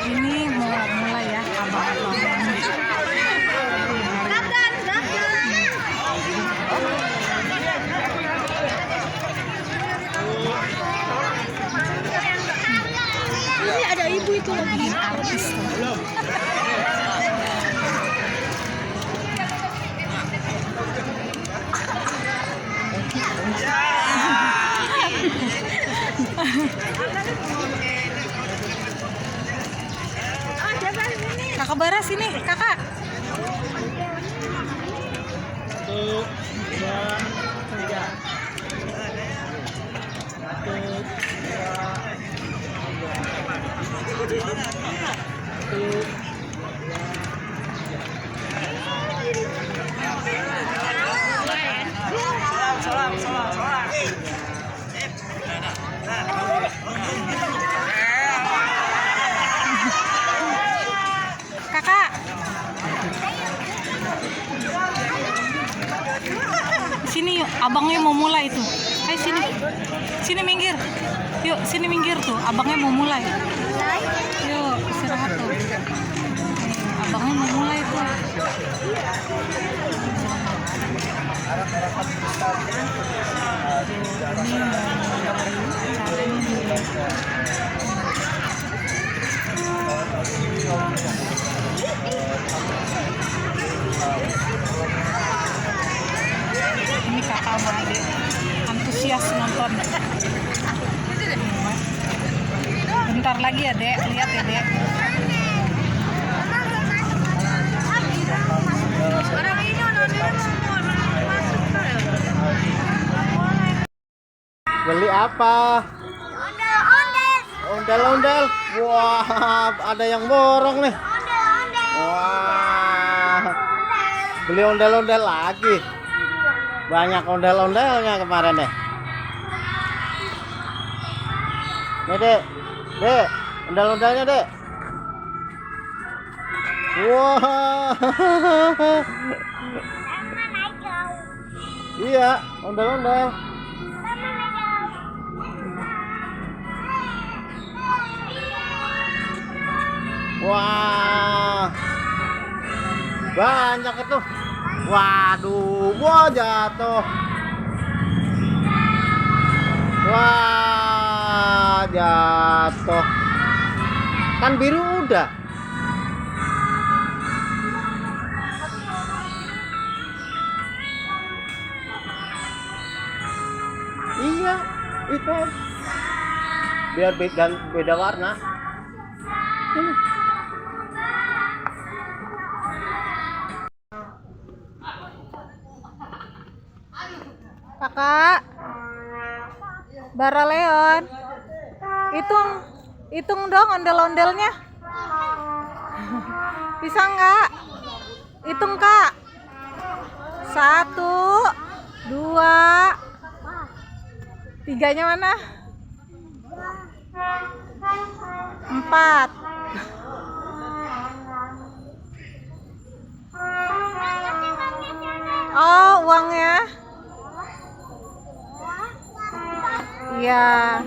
Ini mau mulai ya, abang-abang. Ini ada ibu itu lagi Artis tuh. Kakak Bara sini, kakak. Satu, dua, tiga. Kakak. Sini yuk, abangnya mau mulai tuh. Ayo sini. Sini minggir. Yuk, sini minggir tuh. Abangnya mau mulai. Yuk, istirahat tuh. Abangnya mau mulai tuh. Ini kakak sama adik antusias nonton. Bentar lagi ya dek, lihat ya dek. Beli apa? Ondel-ondel. Wah, ada yang borong nih. Wah, beli ondel-ondel lagi. Banyak ondel-ondelnya kemarin deh. Nih dek, dek, ondel-ondelnya dek. Wah, iya, ondel-ondel. Wah, banyak itu. Waduh, wah jatuh. Wah, jatuh. Kan biru udah. Iya, itu. Biar beda warna. Ini. Kakak. Bara Leon. Hitung dong ondel-ondelnya. Bisa nggak? Hitung kak. 1, 2, 3-nya mana? 4. Oh, uangnya. Iya.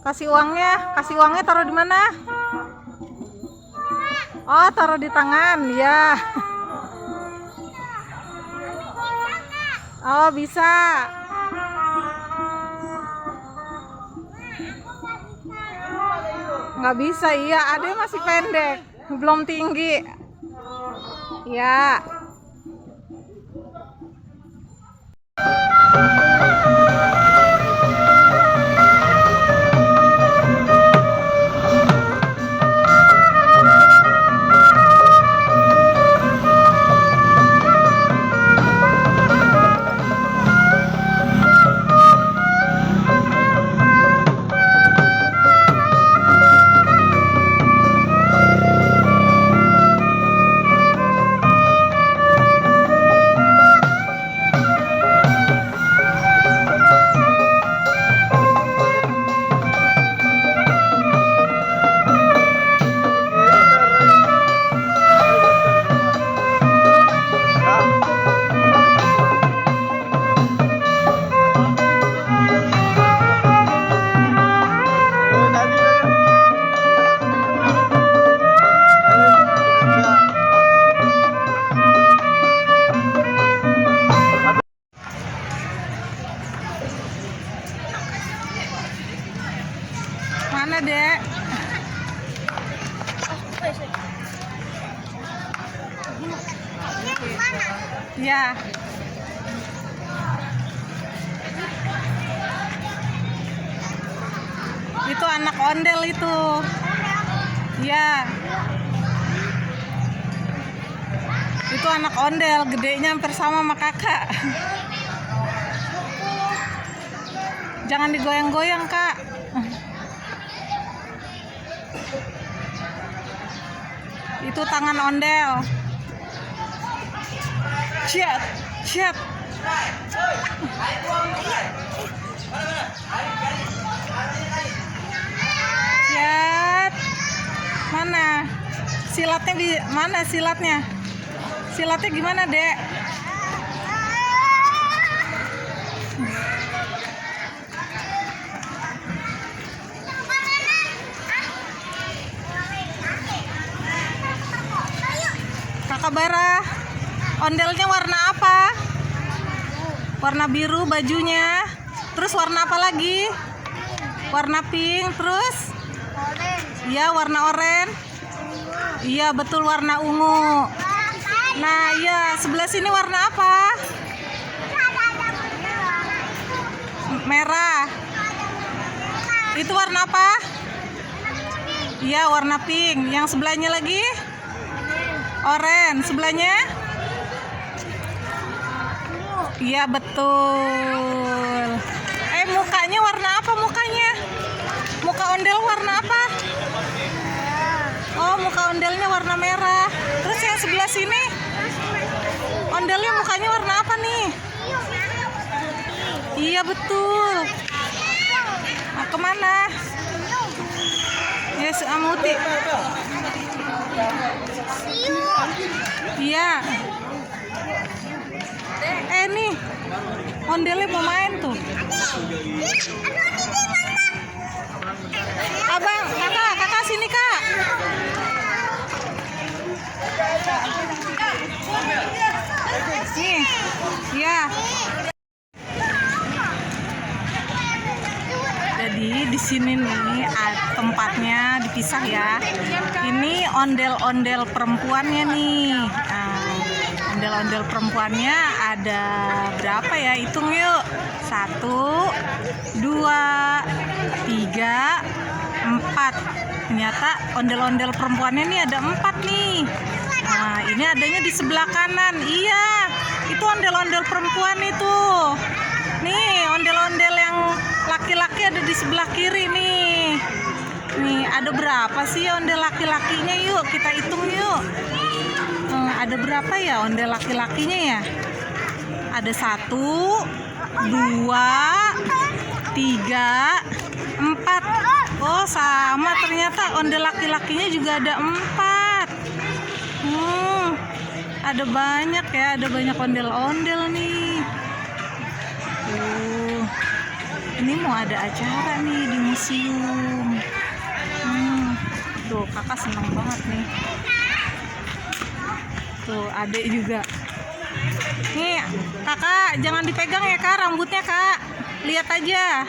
Kasih uangnya taruh di mana? Oh, taruh di tangan, ya. Oh, bisa. Nggak bisa, iya. Adek masih pendek, belum tinggi. Ya. Gimana, Dek? Ya. Itu anak ondel itu. Ya. Itu anak ondel, gedenya hampir sama kakak. Jangan digoyang-goyang, Kak. Itu tangan ondel. Ciat, ciat. Ciat. Mana? Silatnya di mana silatnya? Silatnya gimana, Dek? Kakak Bara, ondelnya warna apa? Warna biru bajunya. Terus warna apa lagi? Warna pink. Terus? Iya, warna oranye. Iya, betul, warna ungu. Nah, iya, sebelah sini warna apa? Merah. Itu warna apa? Iya, warna pink. Yang sebelahnya lagi? Oranye. Sebelahnya? Iya, betul. Mukanya warna apa mukanya? Muka ondel warna apa? Oh, muka ondelnya warna merah. Terus yang sebelah sini? Ondelnya mukanya warna apa nih? Iya, betul. Nah, kemana? Yes, Amuti. Iya. Nih, ondelnya mau main tuh. Abang, kakak sini, Kak. Nih, ya. Jadi di sini nih tempatnya dipisah ya. Ini ondel-ondel perempuannya nih. Ondel-ondel perempuannya ada berapa ya? Hitung yuk. 1, 2, 3, 4. Ternyata ondel-ondel perempuannya nih ada 4 nih. Nah, ini adanya di sebelah kanan. Iya, itu ondel-ondel perempuan itu. Nih, ondel-ondel yang laki-laki ada di sebelah kiri nih. Nih, ada berapa sih ondel laki-lakinya? Yuk, kita hitung yuk. Ada berapa ya ondel laki-lakinya ya? Ada 1, 2, 3, 4. Oh, sama ternyata ondel laki-lakinya juga ada 4. Ada banyak ya, ada banyak ondel-ondel nih. Ini mau ada acara nih di museum. Tuh, kakak seneng banget nih. Tuh, adek juga. Nih, kakak jangan dipegang ya, Kak, rambutnya, Kak. Lihat aja.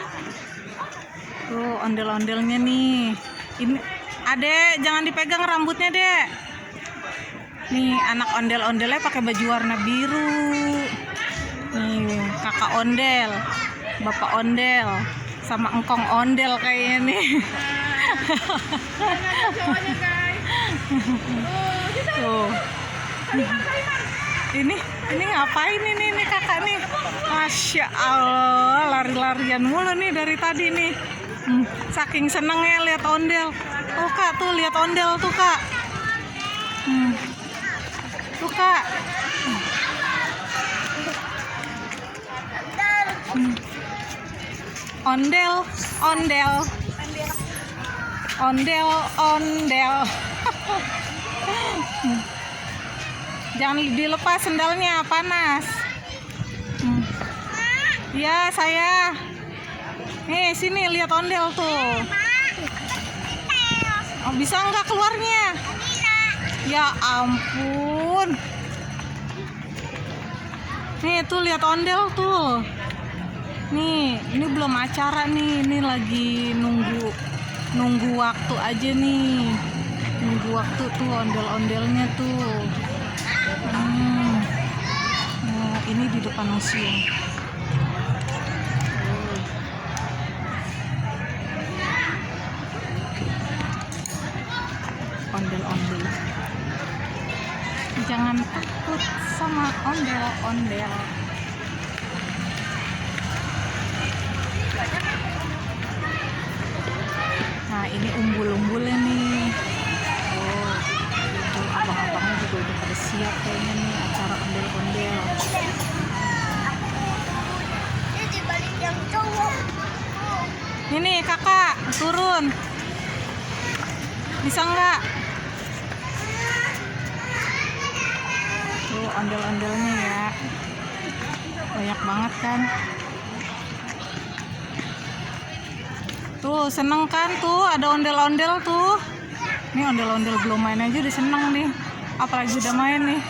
Tuh, ondel-ondelnya nih. Ini, adek jangan dipegang rambutnya, Dek. Nih, anak ondel-ondelnya pakai baju warna biru. Nih, kakak ondel, bapak ondel, sama engkong ondel kayaknya nih. Tuh. Ini ngapain ini kakak nih? Masya Allah, lari-larian mulu nih dari tadi nih. Saking senengnya lihat ondel. Oh, Kak, tuh lihat ondel tuh, Kak. Tuh, Kak. Ondel, ondel. Ondel, ondel. Jangan dilepas sendalnya, panas. Ya, saya. Nih, sini lihat ondel tuh. Oh, bisa nggak keluarnya? Ya ampun. Nih, tuh lihat ondel tuh. Nih, ini belum acara nih. Ini lagi nunggu nunggu waktu aja nih, nunggu waktu tuh ondel-ondelnya tuh. Nah, ini di depan museum. Ondel-ondel, jangan takut sama ondel-ondel. Nah, ini umbul-umbulnya nih. Tuh abang-abangnya juga udah pada siap kayaknya nih acara ondel-ondel. Ini di balik yang cowok. Ini kakak turun, bisa nggak? Tuh ondel-ondelnya ya, banyak banget kan. Tuh seneng kan tuh ada ondel-ondel tuh. Ini ondel-ondel belum main aja udah seneng nih, apalagi udah main nih.